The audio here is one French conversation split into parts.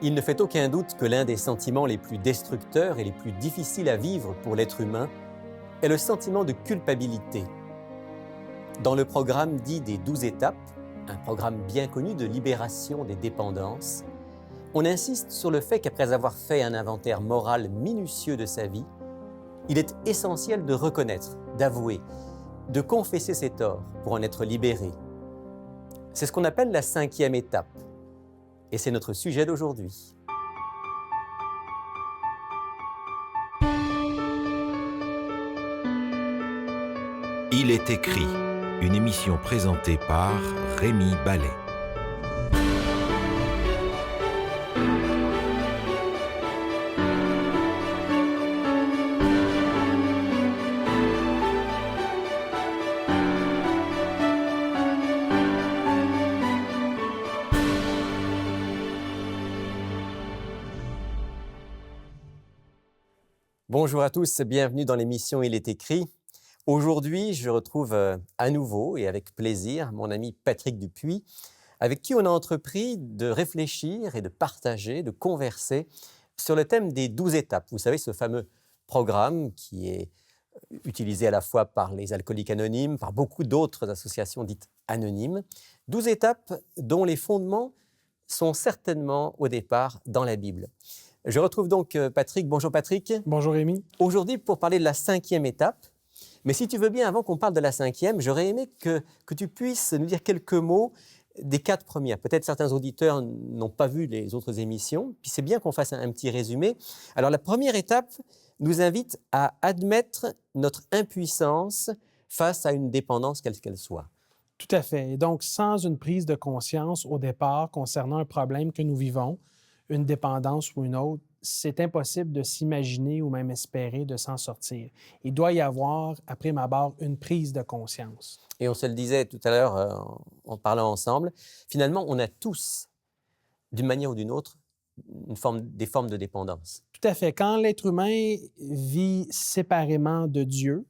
Il ne fait aucun doute que l'un des sentiments les plus destructeurs et les plus difficiles à vivre pour l'être humain est le sentiment de culpabilité. Dans le programme dit des 12 étapes, un programme bien connu de libération des dépendances, on insiste sur le fait qu'après avoir fait un inventaire moral minutieux de sa vie, il est essentiel de reconnaître, d'avouer, de confesser ses torts pour en être libéré. C'est ce qu'on appelle la 5e étape. Et c'est notre sujet d'aujourd'hui. Il est écrit, une émission présentée par Rémi Ballet. Bonjour à tous, bienvenue dans l'émission Il est écrit. Aujourd'hui, je retrouve à nouveau et avec plaisir mon ami Patrick Dupuis, avec qui on a entrepris de réfléchir et de partager, de converser sur le thème des 12 étapes. Vous savez, ce fameux programme qui est utilisé à la fois par les alcooliques anonymes, par beaucoup d'autres associations dites anonymes. 12 étapes dont les fondements sont certainement au départ dans la Bible. Je retrouve donc Patrick. Bonjour Patrick. Bonjour Rémi. Aujourd'hui, pour parler de la 5e étape, mais si tu veux bien, avant qu'on parle de la 5e, j'aurais aimé que tu puisses nous dire quelques mots des 4 premières. Peut-être certains auditeurs n'ont pas vu les autres émissions, puis c'est bien qu'on fasse un petit résumé. Alors la première étape nous invite à admettre notre impuissance face à une dépendance quelle qu'elle soit. Tout à fait. Et donc, sans une prise de conscience au départ concernant un problème que nous vivons, une dépendance ou une autre, c'est impossible de s'imaginer ou même espérer de s'en sortir. Il doit y avoir, à prime abord, une prise de conscience. Et on se le disait tout à l'heure en parlant ensemble, finalement, on a tous, d'une manière ou d'une autre, des formes de dépendance. Tout à fait. Quand l'être humain vit séparément de Dieu,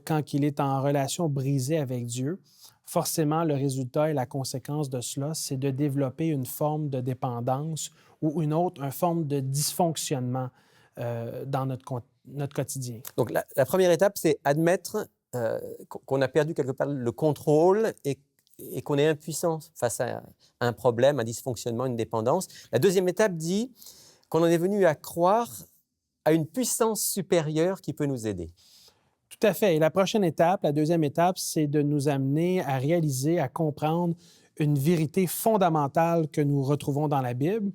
quand il est en relation brisée avec Dieu, forcément, le résultat et la conséquence de cela, c'est de développer une forme de dépendance ou une forme de dysfonctionnement dans notre quotidien. Donc, la première étape, c'est admettre qu'on a perdu quelque part le contrôle et qu'on est impuissant face à un problème, un dysfonctionnement, une dépendance. La deuxième étape dit qu'on en est venu à croire à une puissance supérieure qui peut nous aider. Tout à fait. Et la prochaine étape, la deuxième étape, c'est de nous amener à réaliser, à comprendre une vérité fondamentale que nous retrouvons dans la Bible.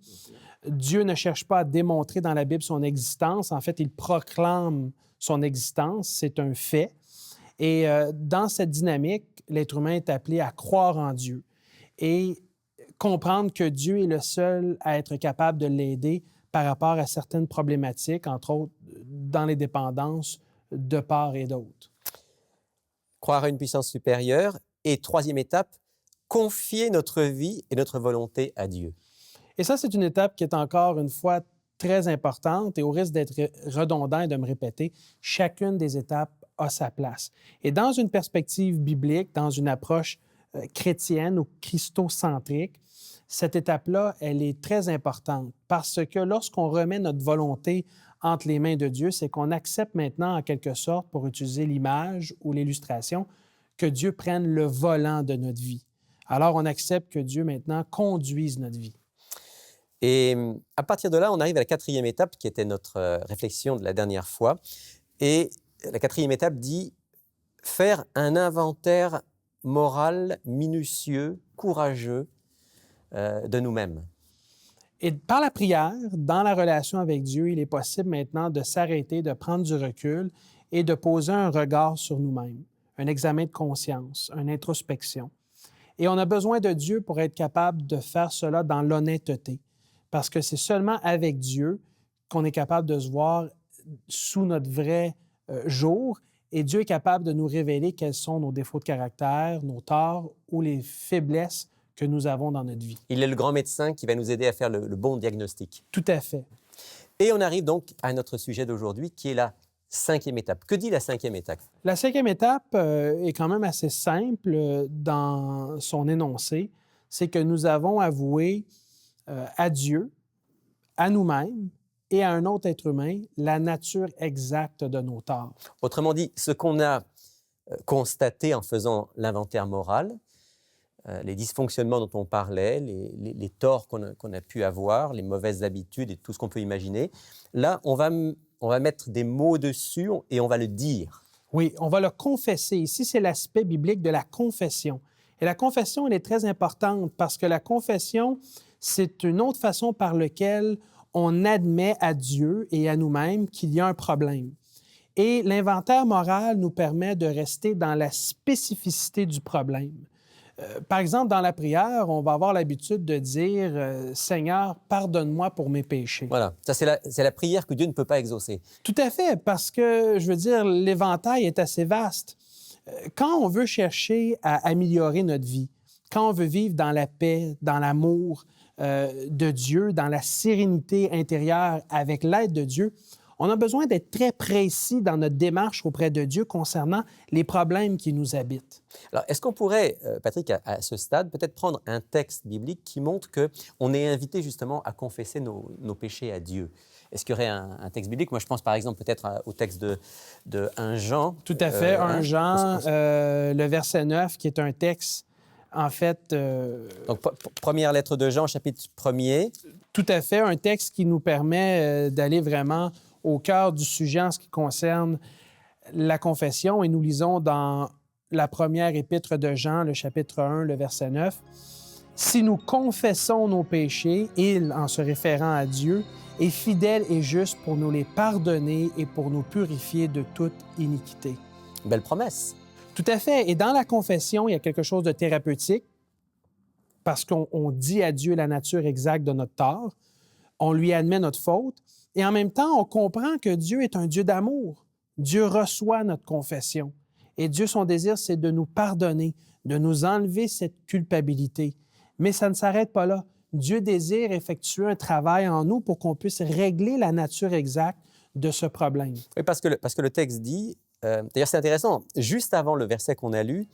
Dieu ne cherche pas à démontrer dans la Bible son existence. En fait, il proclame son existence. C'est un fait. Et dans cette dynamique, l'être humain est appelé à croire en Dieu et comprendre que Dieu est le seul à être capable de l'aider par rapport à certaines problématiques, entre autres dans les dépendances de part et d'autre. Croire à une puissance supérieure. Et troisième étape, confier notre vie et notre volonté à Dieu. Et ça, c'est une étape qui est encore une fois très importante et au risque d'être redondant et de me répéter, chacune des étapes a sa place. Et dans une perspective biblique, dans une approche chrétienne ou christocentrique, cette étape-là, elle est très importante parce que lorsqu'on remet notre volonté entre les mains de Dieu, c'est qu'on accepte maintenant, en quelque sorte, pour utiliser l'image ou l'illustration, que Dieu prenne le volant de notre vie. Alors, on accepte que Dieu, maintenant, conduise notre vie. Et à partir de là, on arrive à la 4e étape, qui était notre réflexion de la dernière fois. Et la 4e étape dit faire un inventaire moral minutieux, courageux de nous-mêmes. Et par la prière, dans la relation avec Dieu, il est possible maintenant de s'arrêter, de prendre du recul et de poser un regard sur nous-mêmes, un examen de conscience, une introspection. Et on a besoin de Dieu pour être capable de faire cela dans l'honnêteté, parce que c'est seulement avec Dieu qu'on est capable de se voir sous notre vrai jour, et Dieu est capable de nous révéler quels sont nos défauts de caractère, nos torts ou les faiblesses que nous avons dans notre vie. Il est le grand médecin qui va nous aider à faire le bon diagnostic. Tout à fait. Et on arrive donc à notre sujet d'aujourd'hui, qui est la 5e étape. Que dit la 5e étape? La 5e étape est quand même assez simple dans son énoncé. C'est que nous avons avoué à Dieu à nous-mêmes et à un autre être humain la nature exacte de nos torts. Autrement dit, ce qu'on a constaté en faisant l'inventaire moral, les dysfonctionnements dont on parlait, les torts qu'on a pu avoir, les mauvaises habitudes et tout ce qu'on peut imaginer, là, on va mettre des mots dessus et on va le dire. Oui, on va le confesser. Ici, c'est l'aspect biblique de la confession. Et la confession, elle est très importante parce que la confession, c'est une autre façon par laquelle on admet à Dieu et à nous-mêmes qu'il y a un problème. Et l'inventaire moral nous permet de rester dans la spécificité du problème. Par exemple, dans la prière, on va avoir l'habitude de dire « Seigneur, pardonne-moi pour mes péchés ». Voilà, ça c'est la prière que Dieu ne peut pas exaucer. Tout à fait, parce que, je veux dire, l'éventail est assez vaste. Quand on veut chercher à améliorer notre vie, quand on veut vivre dans la paix, dans l'amour de Dieu, dans la sérénité intérieure avec l'aide de Dieu, on a besoin d'être très précis dans notre démarche auprès de Dieu concernant les problèmes qui nous habitent. Alors, est-ce qu'on pourrait, Patrick, à ce stade, peut-être prendre un texte biblique qui montre qu'on est invité justement à confesser nos péchés à Dieu? Est-ce qu'il y aurait un texte biblique? Moi, je pense par exemple peut-être au texte de 1 Jean. Tout à fait. 1 Jean, le verset 9, qui est un texte, en fait... Donc, première lettre de Jean, chapitre 1er. Tout à fait. Un texte qui nous permet d'aller vraiment au cœur du sujet en ce qui concerne la confession. Et nous lisons dans la première épître de Jean, le chapitre 1, le verset 9. « Si nous confessons nos péchés, il, en se référant à Dieu, est fidèle et juste pour nous les pardonner et pour nous purifier de toute iniquité. » Belle promesse. Tout à fait. Et dans la confession, il y a quelque chose de thérapeutique parce qu'on dit à Dieu la nature exacte de notre tort. On lui admet notre faute. Et en même temps, on comprend que Dieu est un Dieu d'amour. Dieu reçoit notre confession. Et Dieu, son désir, c'est de nous pardonner, de nous enlever cette culpabilité. Mais ça ne s'arrête pas là. Dieu désire effectuer un travail en nous pour qu'on puisse régler la nature exacte de ce problème. Oui, parce que le texte dit, d'ailleurs c'est intéressant, juste avant le verset qu'on a lu,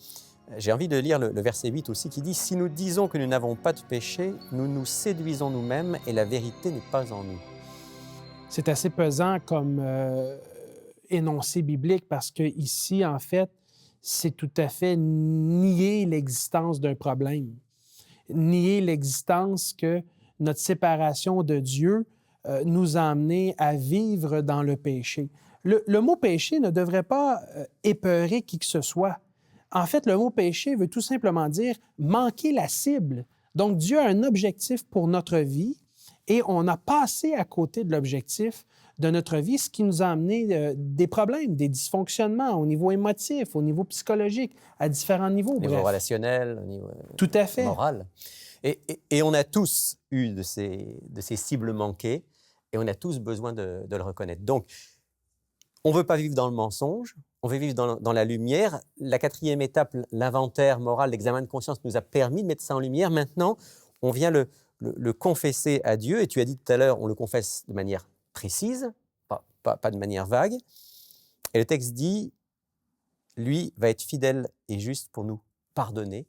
j'ai envie de lire le verset 8 aussi qui dit « Si nous disons que nous n'avons pas de péché, nous nous séduisons nous-mêmes et la vérité n'est pas en nous. » C'est assez pesant comme énoncé biblique parce que ici, en fait, c'est tout à fait nier l'existence d'un problème. Nier l'existence que notre séparation de Dieu nous a amenés à vivre dans le péché. Le mot péché ne devrait pas épeurer qui que ce soit. En fait, le mot péché veut tout simplement dire manquer la cible. Donc, Dieu a un objectif pour notre vie et on a passé à côté de l'objectif de notre vie, ce qui nous a amené des problèmes, des dysfonctionnements au niveau émotif, au niveau psychologique, à différents niveaux. Au niveau relationnel, au niveau tout à fait. Moral. Et on a tous eu de ces cibles manquées et on a tous besoin de le reconnaître. Donc, on ne veut pas vivre dans le mensonge, on veut vivre dans la lumière. La 4e étape, l'inventaire moral, l'examen de conscience nous a permis de mettre ça en lumière. Maintenant, on vient le confesser à Dieu. Et tu as dit tout à l'heure, on le confesse de manière précise, pas de manière vague. Et le texte dit, lui va être fidèle et juste pour nous pardonner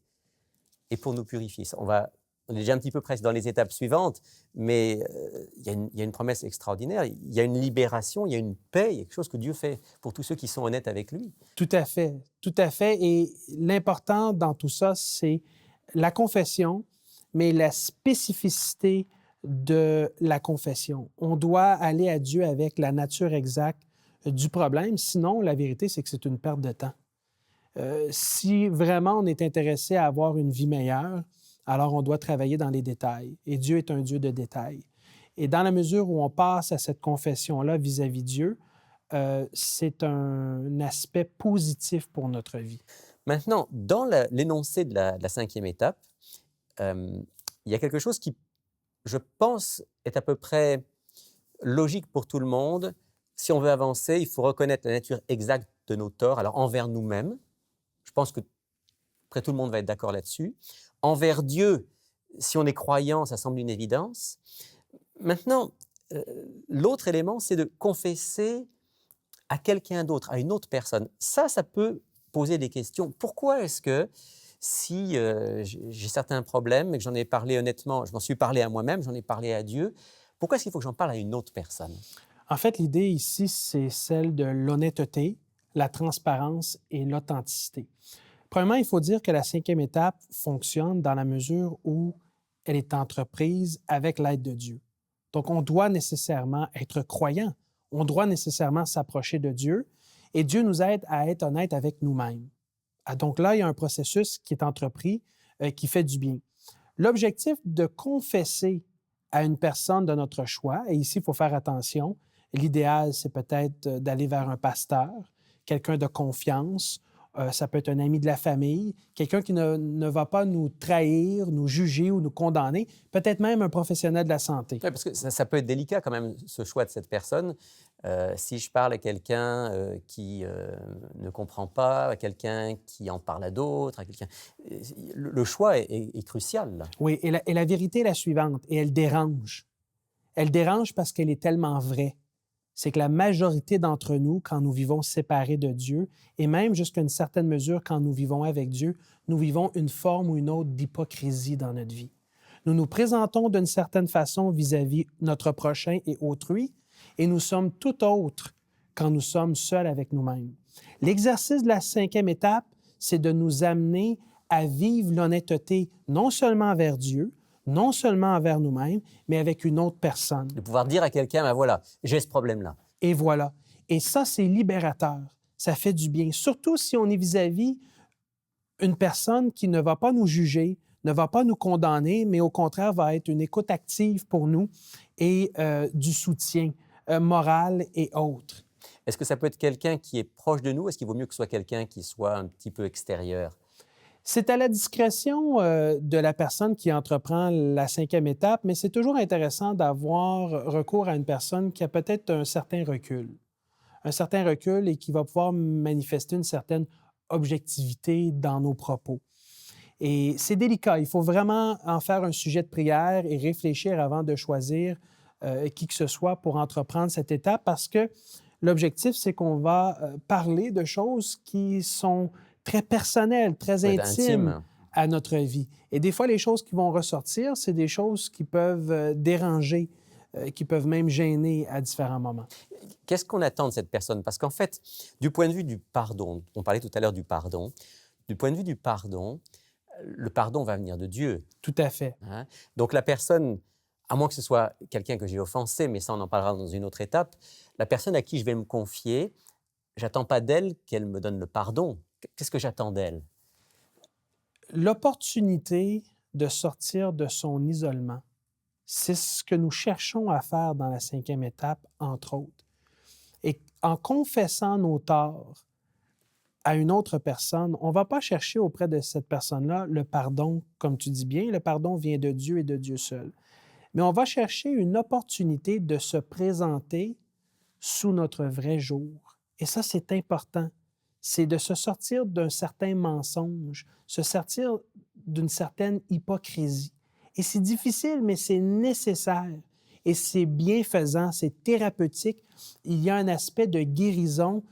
et pour nous purifier. On est déjà un petit peu presque dans les étapes suivantes, mais il y a une promesse extraordinaire. Il y a une libération, il y a une paix, il y a quelque chose que Dieu fait pour tous ceux qui sont honnêtes avec lui. Tout à fait, tout à fait. Et l'important dans tout ça, c'est la confession, mais la spécificité de la confession. On doit aller à Dieu avec la nature exacte du problème. Sinon, la vérité, c'est que c'est une perte de temps. Si vraiment on est intéressé à avoir une vie meilleure, alors on doit travailler dans les détails. Et Dieu est un Dieu de détails. Et dans la mesure où on passe à cette confession-là vis-à-vis Dieu, c'est un aspect positif pour notre vie. Maintenant, dans l'énoncé de la 5e étape, il y a quelque chose qui, je pense, est à peu près logique pour tout le monde. Si on veut avancer, il faut reconnaître la nature exacte de nos torts, alors envers nous-mêmes. Je pense que près tout le monde va être d'accord là-dessus. Envers Dieu, si on est croyant, ça semble une évidence. Maintenant, l'autre élément, c'est de confesser à quelqu'un d'autre, à une autre personne. Ça peut poser des questions. Pourquoi est-ce que si j'ai certains problèmes et que j'en ai parlé honnêtement, je m'en suis parlé à moi-même, j'en ai parlé à Dieu, Pourquoi est-ce qu'il faut que j'en parle à une autre personne? En fait, l'idée ici, c'est celle de l'honnêteté, la transparence et l'authenticité. Premièrement, il faut dire que la cinquième étape fonctionne dans la mesure où elle est entreprise avec l'aide de Dieu. Donc, on doit nécessairement être croyant. On doit nécessairement s'approcher de Dieu et Dieu nous aide à être honnête avec nous-mêmes. Donc là, il y a un processus qui est entrepris qui fait du bien. L'objectif de confesser à une personne de notre choix, et ici, il faut faire attention, l'idéal, c'est peut-être d'aller vers un pasteur, quelqu'un de confiance, ça peut être un ami de la famille, quelqu'un qui ne va pas nous trahir, nous juger ou nous condamner, peut-être même un professionnel de la santé. Oui, parce que ça peut être délicat quand même, ce choix de cette personne. Si je parle à quelqu'un qui ne comprend pas, à quelqu'un qui en parle à d'autres, à quelqu'un... Le choix est crucial, là. Oui, et la vérité est la suivante, et elle dérange. Elle dérange parce qu'elle est tellement vraie. C'est que la majorité d'entre nous, quand nous vivons séparés de Dieu, et même jusqu'à une certaine mesure quand nous vivons avec Dieu, nous vivons une forme ou une autre d'hypocrisie dans notre vie. Nous nous présentons d'une certaine façon vis-à-vis notre prochain et autrui, et nous sommes tout autre quand nous sommes seuls avec nous-mêmes. L'exercice de la cinquième étape, c'est de nous amener à vivre l'honnêteté non seulement envers Dieu, non seulement envers nous-mêmes, mais avec une autre personne. De pouvoir dire à quelqu'un, ben voilà, j'ai ce problème-là. Et voilà. Et ça, c'est libérateur. Ça fait du bien. Surtout si on est vis-à-vis une personne qui ne va pas nous juger, ne va pas nous condamner, mais au contraire va être une écoute active pour nous et du soutien moral et autres. Est-ce que ça peut être quelqu'un qui est proche de nous? Est-ce qu'il vaut mieux que ce soit quelqu'un qui soit un petit peu extérieur? C'est à la discrétion de la personne qui entreprend la cinquième étape, mais c'est toujours intéressant d'avoir recours à une personne qui a peut-être un certain recul et qui va pouvoir manifester une certaine objectivité dans nos propos. Et c'est délicat, il faut vraiment en faire un sujet de prière et réfléchir avant de choisir qui que ce soit pour entreprendre cette étape parce que l'objectif, c'est qu'on va parler de choses qui sont très personnelles, très intimes à notre vie. Et des fois, les choses qui vont ressortir, c'est des choses qui peuvent déranger, qui peuvent même gêner à différents moments. Qu'est-ce qu'on attend de cette personne? Parce qu'en fait, du point de vue du pardon, on parlait tout à l'heure du pardon, du point de vue du pardon, le pardon va venir de Dieu. Tout à fait. Hein? Donc la personne, à moins que ce soit quelqu'un que j'ai offensé, mais ça on en parlera dans une autre étape, la personne à qui je vais me confier, j'attends pas d'elle qu'elle me donne le pardon. Qu'est-ce que j'attends d'elle? L'opportunité de sortir de son isolement, c'est ce que nous cherchons à faire dans la cinquième étape, entre autres. Et en confessant nos torts à une autre personne, on ne va pas chercher auprès de cette personne-là le pardon, comme tu dis bien, le pardon vient de Dieu et de Dieu seul. Mais on va chercher une opportunité de se présenter sous notre vrai jour. Et ça, c'est important. C'est de se sortir d'un certain mensonge, se sortir d'une certaine hypocrisie. Et c'est difficile, mais c'est nécessaire. Et c'est bienfaisant, c'est thérapeutique. Il y a un aspect de guérison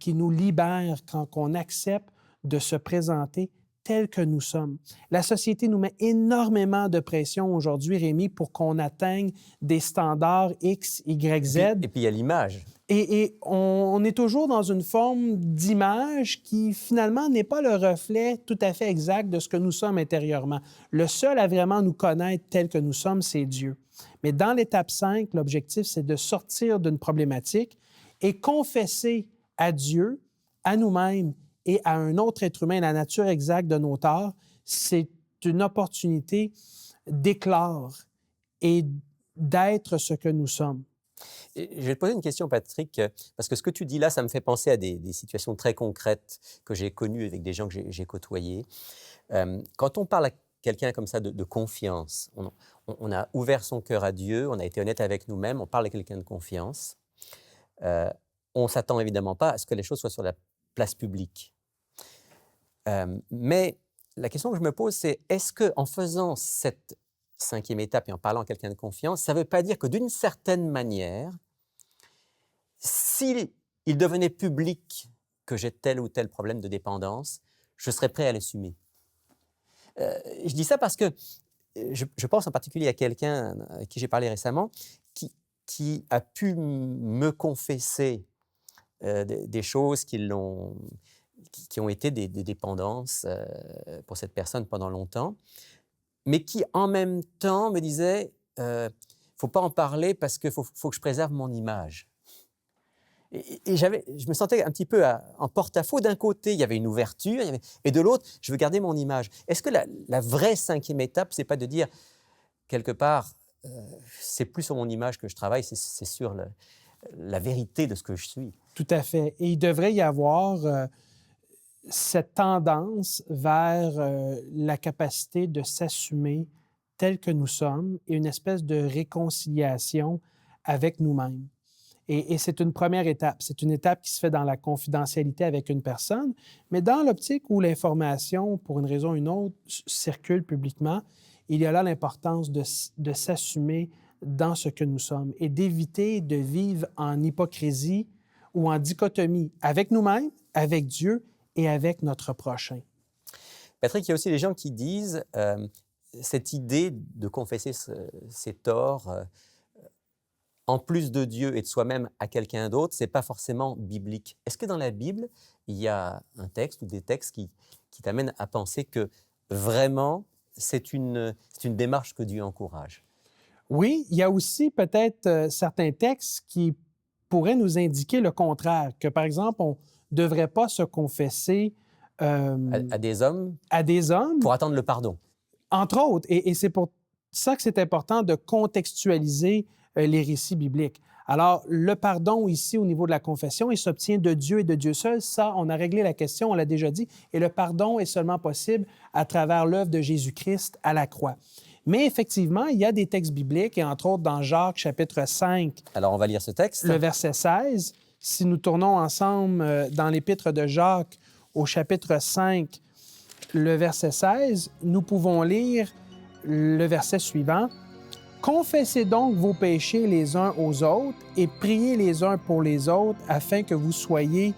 qui nous libère quand on accepte de se présenter tel que nous sommes. La société nous met énormément de pression aujourd'hui, Rémi, pour qu'on atteigne des standards X, Y, Z. Et puis il y a l'image. Et on est toujours dans une forme d'image qui, finalement, n'est pas le reflet tout à fait exact de ce que nous sommes intérieurement. Le seul à vraiment nous connaître tel que nous sommes, c'est Dieu. Mais dans l'étape 5, l'objectif, c'est de sortir d'une problématique et confesser à Dieu, à nous-mêmes et à un autre être humain, la nature exacte de nos torts. C'est une opportunité d'éclore et d'être ce que nous sommes. Je vais te poser une question, Patrick, parce que ce que tu dis là, ça me fait penser à des situations très concrètes que j'ai connues avec des gens que j'ai côtoyés. Quand on parle à quelqu'un comme ça de confiance, on a ouvert son cœur à Dieu, on a été honnête avec nous-mêmes, on parle à quelqu'un de confiance. On ne s'attend évidemment pas à ce que les choses soient sur la place publique. Mais la question que je me pose, c'est est-ce qu'en faisant cette cinquième étape et en parlant à quelqu'un de confiance, ça ne veut pas dire que d'une certaine manière, s'il devenait public que j'ai tel ou tel problème de dépendance, je serais prêt à l'assumer. Je dis ça parce que je pense en particulier à quelqu'un à qui j'ai parlé récemment, qui a pu me confesser des choses qui ont été des dépendances pour cette personne pendant longtemps, mais qui en même temps me disait faut pas en parler parce qu'il faut que je préserve mon image. Et je me sentais un petit peu en porte-à-faux. D'un côté, il y avait une ouverture, et de l'autre, je veux garder mon image. Est-ce que la vraie 5e étape, c'est pas de dire, quelque part, c'est plus sur mon image que je travaille, c'est sur la vérité de ce que je suis? Tout à fait. Et il devrait y avoir cette tendance vers la capacité de s'assumer tel que nous sommes et une espèce de réconciliation avec nous-mêmes. Et c'est une première étape. C'est une étape qui se fait dans la confidentialité avec une personne, mais dans l'optique où l'information, pour une raison ou une autre, circule publiquement, il y a là l'importance de s'assumer dans ce que nous sommes et d'éviter de vivre en hypocrisie ou en dichotomie avec nous-mêmes, avec Dieu et avec notre prochain. Patrick, il y a aussi des gens qui disent cette idée de confesser ses torts en plus de Dieu et de soi-même à quelqu'un d'autre, ce n'est pas forcément biblique. Est-ce que dans la Bible, il y a un texte ou des textes qui t'amènent à penser que vraiment, c'est une démarche que Dieu encourage? Oui, il y a aussi peut-être certains textes qui pourraient nous indiquer le contraire, que par exemple, on ne devrait pas se confesser à des hommes? À des hommes. Pour attendre le pardon. Entre autres. Et c'est pour ça que c'est important de contextualiser les récits bibliques. Alors, le pardon ici, au niveau de la confession, il s'obtient de Dieu et de Dieu seul. Ça, on a réglé la question, on l'a déjà dit. Et le pardon est seulement possible à travers l'œuvre de Jésus-Christ à la croix. Mais effectivement, il y a des textes bibliques, et entre autres dans Jacques, chapitre 5. Alors, on va lire ce texte. Le verset 16. Si nous tournons ensemble dans l'épître de Jacques, au chapitre 5, le verset 16, nous pouvons lire le verset suivant. « Confessez donc vos péchés les uns aux autres et priez les uns pour les autres afin que vous soyez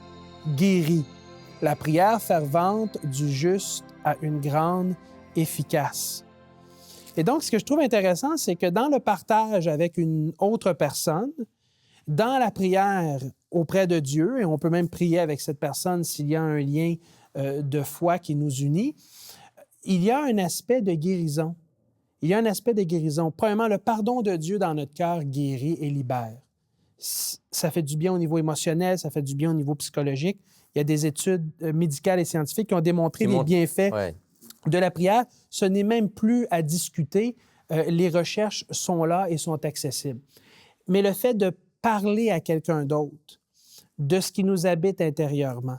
guéris. La prière fervente du juste a une grande efficace. » Et donc, ce que je trouve intéressant, c'est que dans le partage avec une autre personne, dans la prière auprès de Dieu, et on peut même prier avec cette personne s'il y a un lien de foi qui nous unit, il y a un aspect de guérison. Il y a un aspect de guérison. Premièrement, le pardon de Dieu dans notre cœur guérit et libère. Ça fait du bien au niveau émotionnel, ça fait du bien au niveau psychologique. Il y a des études médicales et scientifiques qui ont démontré les bienfaits de la prière. Ce n'est même plus à discuter. Les recherches sont là et sont accessibles. Mais le fait de parler à quelqu'un d'autre de ce qui nous habite intérieurement,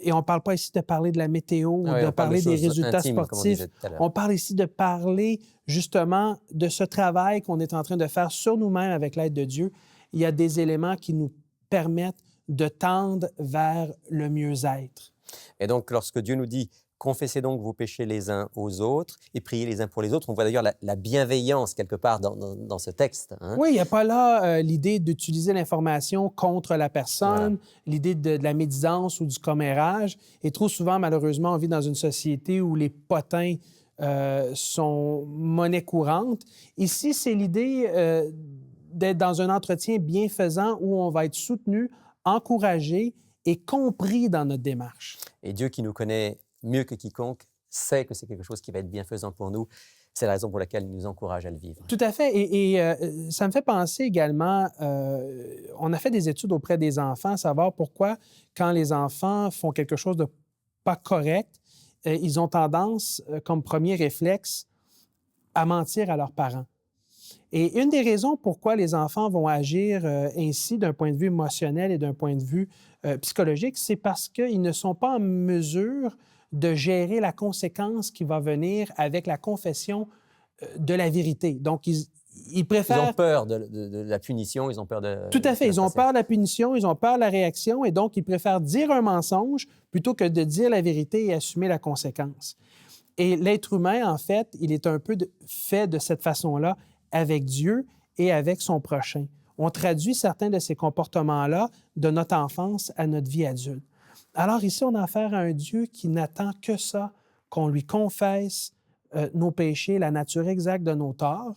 et on ne parle pas ici de parler de la météo, de parler des résultats sportifs. On parle ici de parler justement de ce travail qu'on est en train de faire sur nous-mêmes avec l'aide de Dieu. Il y a des éléments qui nous permettent de tendre vers le mieux-être. Et donc, lorsque Dieu nous dit « Confessez donc vos péchés les uns aux autres et priez les uns pour les autres », on voit d'ailleurs la bienveillance quelque part dans ce texte. Hein? Oui, il n'y a pas là l'idée d'utiliser l'information contre la personne, l'idée de la médisance ou du commérage. Et trop souvent, malheureusement, on vit dans une société où les potins sont monnaie courante. Ici, c'est l'idée d'être dans un entretien bienfaisant où on va être soutenu, encouragé et compris dans notre démarche. Et Dieu qui nous connaît mieux que quiconque sait que c'est quelque chose qui va être bienfaisant pour nous. C'est la raison pour laquelle il nous encourage à le vivre. Tout à fait. Et ça me fait penser également, on a fait des études auprès des enfants, savoir pourquoi, quand les enfants font quelque chose de pas correct, ils ont tendance, comme premier réflexe, à mentir à leurs parents. Et une des raisons pourquoi les enfants vont agir ainsi d'un point de vue émotionnel et d'un point de vue psychologique, c'est parce qu'ils ne sont pas en mesure de gérer la conséquence qui va venir avec la confession de la vérité. Donc, ils préfèrent... Ils ont peur de la punition, ils ont peur de... Tout à fait. Ils ont peur de la punition, ils ont peur de la réaction, et donc ils préfèrent dire un mensonge plutôt que de dire la vérité et assumer la conséquence. Et l'être humain, en fait, il est un peu fait de cette façon-là avec Dieu et avec son prochain. On traduit certains de ces comportements-là de notre enfance à notre vie adulte. Alors ici, on a affaire à un Dieu qui n'attend que ça, qu'on lui confesse nos péchés, la nature exacte de nos torts,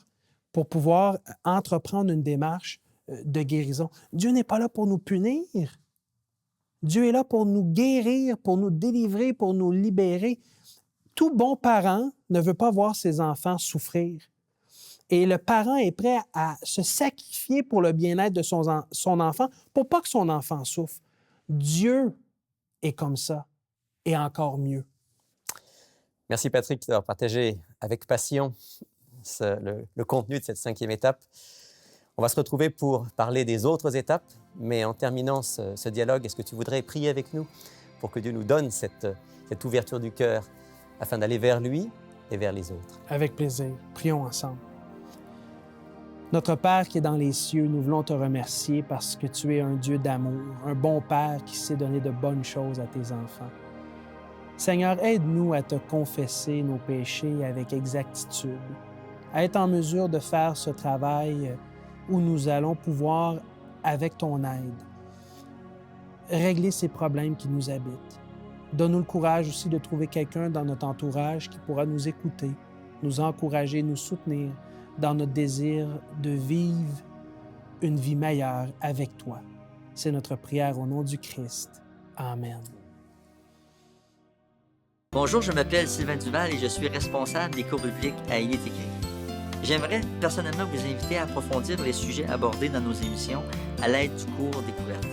pour pouvoir entreprendre une démarche de guérison. Dieu n'est pas là pour nous punir. Dieu est là pour nous guérir, pour nous délivrer, pour nous libérer. Tout bon parent ne veut pas voir ses enfants souffrir. Et le parent est prêt à se sacrifier pour le bien-être de son enfant, pour pas que son enfant souffre. Dieu est comme ça, et encore mieux. Merci Patrick d'avoir partagé avec passion le contenu de cette 5e étape. On va se retrouver pour parler des autres étapes, mais en terminant ce dialogue, est-ce que tu voudrais prier avec nous pour que Dieu nous donne cette ouverture du cœur afin d'aller vers lui et vers les autres? Avec plaisir. Prions ensemble. Notre Père qui est dans les cieux, nous voulons te remercier parce que tu es un Dieu d'amour, un bon Père qui sait donner de bonnes choses à tes enfants. Seigneur, aide-nous à te confesser nos péchés avec exactitude, à être en mesure de faire ce travail où nous allons pouvoir, avec ton aide, régler ces problèmes qui nous habitent. Donne-nous le courage aussi de trouver quelqu'un dans notre entourage qui pourra nous écouter, nous encourager, nous soutenir dans notre désir de vivre une vie meilleure avec toi. C'est notre prière au nom du Christ. Amen. Bonjour, je m'appelle Sylvain Duval et je suis responsable des cours bibliques à Il est écrit. J'aimerais personnellement vous inviter à approfondir les sujets abordés dans nos émissions à l'aide du cours Découverte.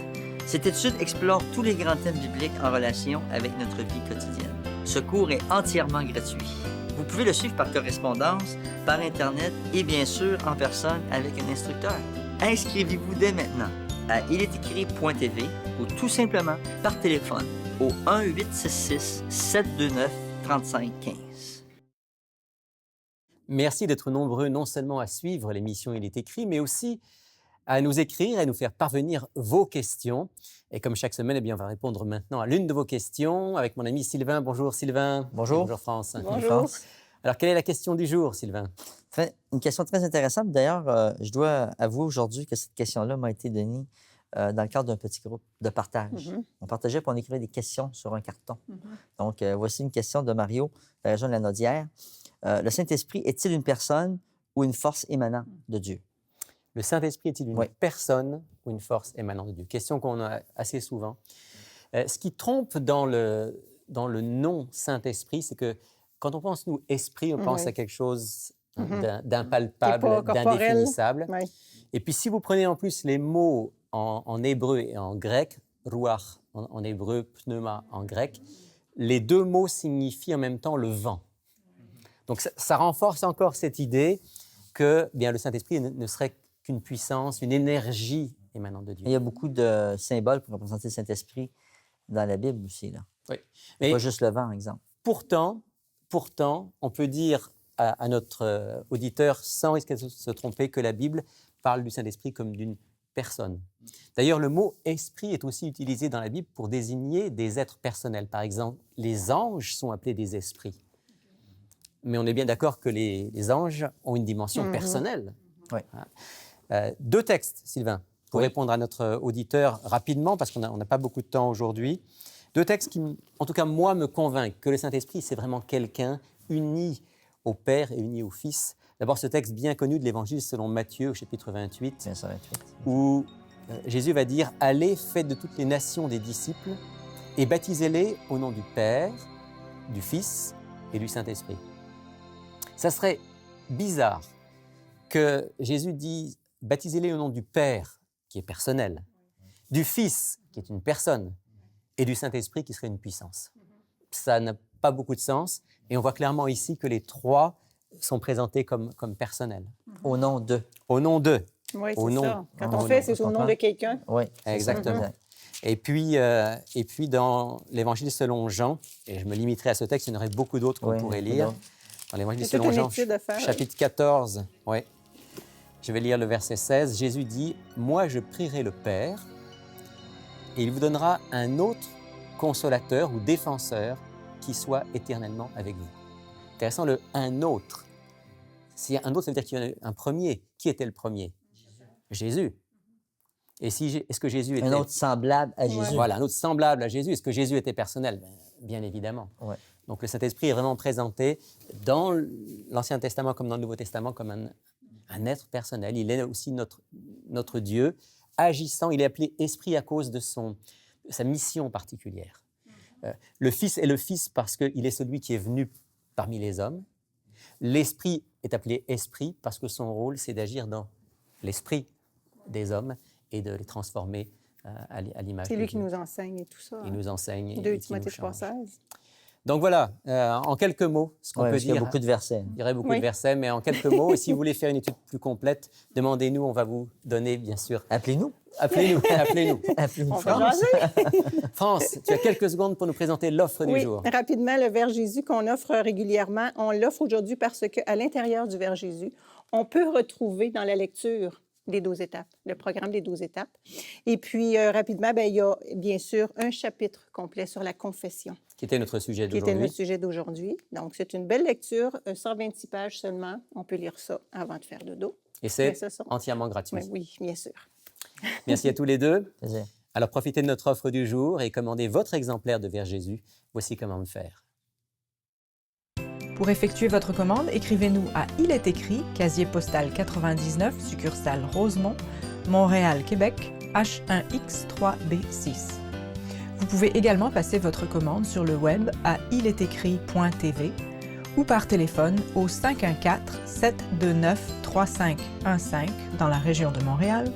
Cette étude explore tous les grands thèmes bibliques en relation avec notre vie quotidienne. Ce cours est entièrement gratuit. Vous pouvez le suivre par correspondance, par Internet et bien sûr en personne avec un instructeur. Inscrivez-vous dès maintenant à ilestécrit.tv ou tout simplement par téléphone au 1-866-729-3515. Merci d'être nombreux non seulement à suivre l'émission Il est écrit, mais aussi à nous écrire et à nous faire parvenir vos questions. Et comme chaque semaine, eh bien, on va répondre maintenant à l'une de vos questions avec mon ami Sylvain. Bonjour Sylvain. Bonjour. Bonjour France. Bonjour. Alors, quelle est la question du jour, Sylvain? Une question très intéressante. D'ailleurs, je dois avouer aujourd'hui que cette question-là m'a été donnée dans le cadre d'un petit groupe de partage. On partageait et on écrivait des questions sur un carton. Donc, voici une question de Mario, de la région de la Naudière. Le Saint-Esprit est-il une personne ou une force émanant de Dieu? Le Saint-Esprit est-il une personne ou une force émanant de Dieu? Question qu'on a assez souvent. Ce qui trompe dans le nom Saint-Esprit, c'est que quand on pense, nous, esprit, on pense à quelque chose d'impalpable, d'indéfinissable. Et puis, si vous prenez en plus les mots en hébreu et en grec, ruach en hébreu, pneuma en grec, les deux mots signifient en même temps le vent. Donc, ça renforce encore cette idée que bien, le Saint-Esprit ne serait qu'une puissance, une énergie émanant de Dieu. Il y a beaucoup de symboles pour représenter le Saint-Esprit dans la Bible aussi. Là. Oui. Mais pas juste le vent, par exemple. Pourtant, on peut dire à notre auditeur, sans risquer de se tromper, que la Bible parle du Saint-Esprit comme d'une personne. D'ailleurs, le mot « esprit » est aussi utilisé dans la Bible pour désigner des êtres personnels. Par exemple, les anges sont appelés des esprits. Mais on est bien d'accord que les anges ont une dimension personnelle. Oui. Deux textes, Sylvain, pour répondre à notre auditeur rapidement, parce qu'on n'a pas beaucoup de temps aujourd'hui. Deux textes qui, en tout cas, moi, me convainquent que le Saint-Esprit, c'est vraiment quelqu'un uni au Père et uni au Fils. D'abord, ce texte bien connu de l'Évangile selon Matthieu, au chapitre 28, où Jésus va dire « Allez, faites de toutes les nations des disciples et baptisez-les au nom du Père, du Fils et du Saint-Esprit. » Ça serait bizarre que Jésus dise « Baptisez-les au nom du Père, qui est personnel, du Fils, qui est une personne, et du Saint-Esprit, qui serait une puissance. » Ça n'a pas beaucoup de sens, et on voit clairement ici que les trois sont présentés comme personnels. Au nom d'eux. Au nom d'eux. Oui, Au c'est nom. ça. Quand on fait, c'est au nom de quelqu'un. Oui, exactement. Et puis dans l'Évangile selon Jean, et je me limiterai à ce texte, il y en aurait beaucoup d'autres qu'on pourrait lire. Dans l'Évangile selon Jean, chapitre 14, je vais lire le verset 16. Jésus dit « Moi, je prierai le Père, et il vous donnera un autre consolateur ou défenseur qui soit éternellement avec vous. » Intéressant, le « un autre ». S'il y a un autre, ça veut dire qu'il y en a un premier. Qui était le premier? Jésus. Et est-ce que Jésus était... Un autre semblable à Jésus. Voilà, un autre semblable à Jésus. Est-ce que Jésus était personnel? Bien évidemment. Ouais. Donc le Saint-Esprit est vraiment présenté dans l'Ancien Testament comme dans le Nouveau Testament comme un être personnel. Il est aussi notre Dieu, agissant. Il est appelé Esprit à cause de sa mission particulière. Le Fils est le Fils parce qu'il est celui qui est venu parmi les hommes. L'Esprit est appelé Esprit parce que son rôle, c'est d'agir dans l'esprit des hommes et de les transformer à l'image de Dieu. C'est lui qui nous enseigne et tout ça. Il nous enseigne. 2 Timothée 3,16. Donc voilà, en quelques mots, ce qu'on peut parce qu'il dire. y a beaucoup de versets. Il y aurait beaucoup de versets, mais en quelques mots, et si vous voulez faire une étude plus complète, demandez-nous, on va vous donner, bien sûr. Appelez-nous. Appelez-nous. Appelez-nous. On va France. jaser. France, tu as quelques secondes pour nous présenter l'offre du jour. Rapidement, le Vers Jésus qu'on offre régulièrement, on l'offre aujourd'hui parce qu'à l'intérieur du Vers Jésus, on peut retrouver dans la lecture des 12 étapes, le programme des 12 étapes. Et puis, rapidement, il y a bien sûr un chapitre complet sur la confession. Qui était notre sujet Qui était d'aujourd'hui. notre sujet d'aujourd'hui. Donc, c'est une belle lecture, 126 pages seulement. On peut lire ça avant de faire dodo. Et c'est Mais ce sont- entièrement gratuit. Oui, bien sûr. Merci à tous les deux. Plaisir. Alors profitez de notre offre du jour et commandez votre exemplaire de Vers Jésus. Voici comment le faire. Pour effectuer votre commande, écrivez-nous à Il est écrit, casier postal 99, succursale Rosemont, Montréal, Québec, H1X3B6. Vous pouvez également passer votre commande sur le web à ilétécrit.tv ou par téléphone au 514-729-3515 dans la région de Montréal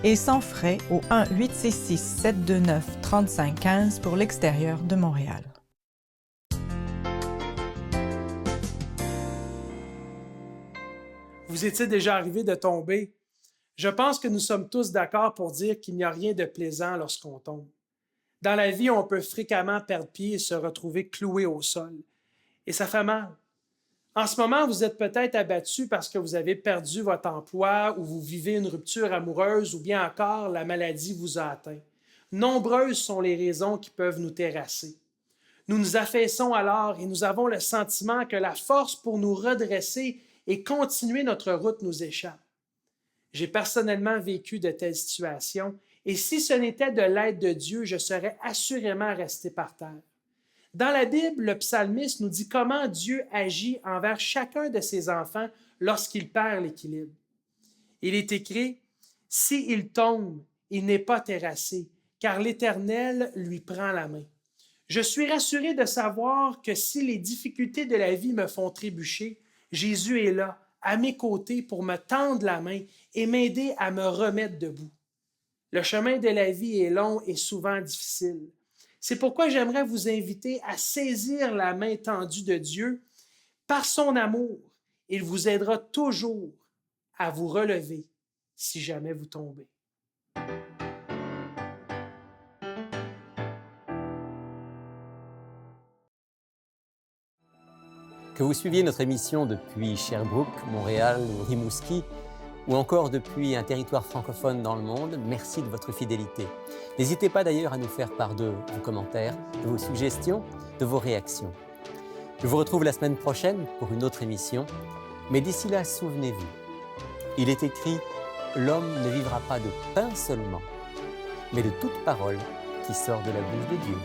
et sans frais au 1-866-729-3515 pour l'extérieur de Montréal. Vous est-il déjà arrivé de tomber? Je pense que nous sommes tous d'accord pour dire qu'il n'y a rien de plaisant lorsqu'on tombe. Dans la vie, on peut fréquemment perdre pied et se retrouver cloué au sol. Et ça fait mal. En ce moment, vous êtes peut-être abattu parce que vous avez perdu votre emploi ou vous vivez une rupture amoureuse ou bien encore la maladie vous a atteint. Nombreuses sont les raisons qui peuvent nous terrasser. Nous nous affaissons alors et nous avons le sentiment que la force pour nous redresser et continuer notre route nous échappe. J'ai personnellement vécu de telles situations et si ce n'était de l'aide de Dieu, je serais assurément resté par terre. Dans la Bible, le psalmiste nous dit comment Dieu agit envers chacun de ses enfants lorsqu'il perd l'équilibre. Il est écrit « S'il tombe, il n'est pas terrassé, car l'Éternel lui prend la main. » Je suis rassuré de savoir que si les difficultés de la vie me font trébucher, Jésus est là, à mes côtés, pour me tendre la main et m'aider à me remettre debout. Le chemin de la vie est long et souvent difficile. C'est pourquoi j'aimerais vous inviter à saisir la main tendue de Dieu. Par son amour, il vous aidera toujours à vous relever si jamais vous tombez. Que vous suiviez notre émission depuis Sherbrooke, Montréal ou Rimouski, ou encore depuis un territoire francophone dans le monde, merci de votre fidélité. N'hésitez pas d'ailleurs à nous faire part de vos commentaires, de vos suggestions, de vos réactions. Je vous retrouve la semaine prochaine pour une autre émission, mais d'ici là, souvenez-vous, il est écrit « L'homme ne vivra pas de pain seulement, mais de toute parole qui sort de la bouche de Dieu. »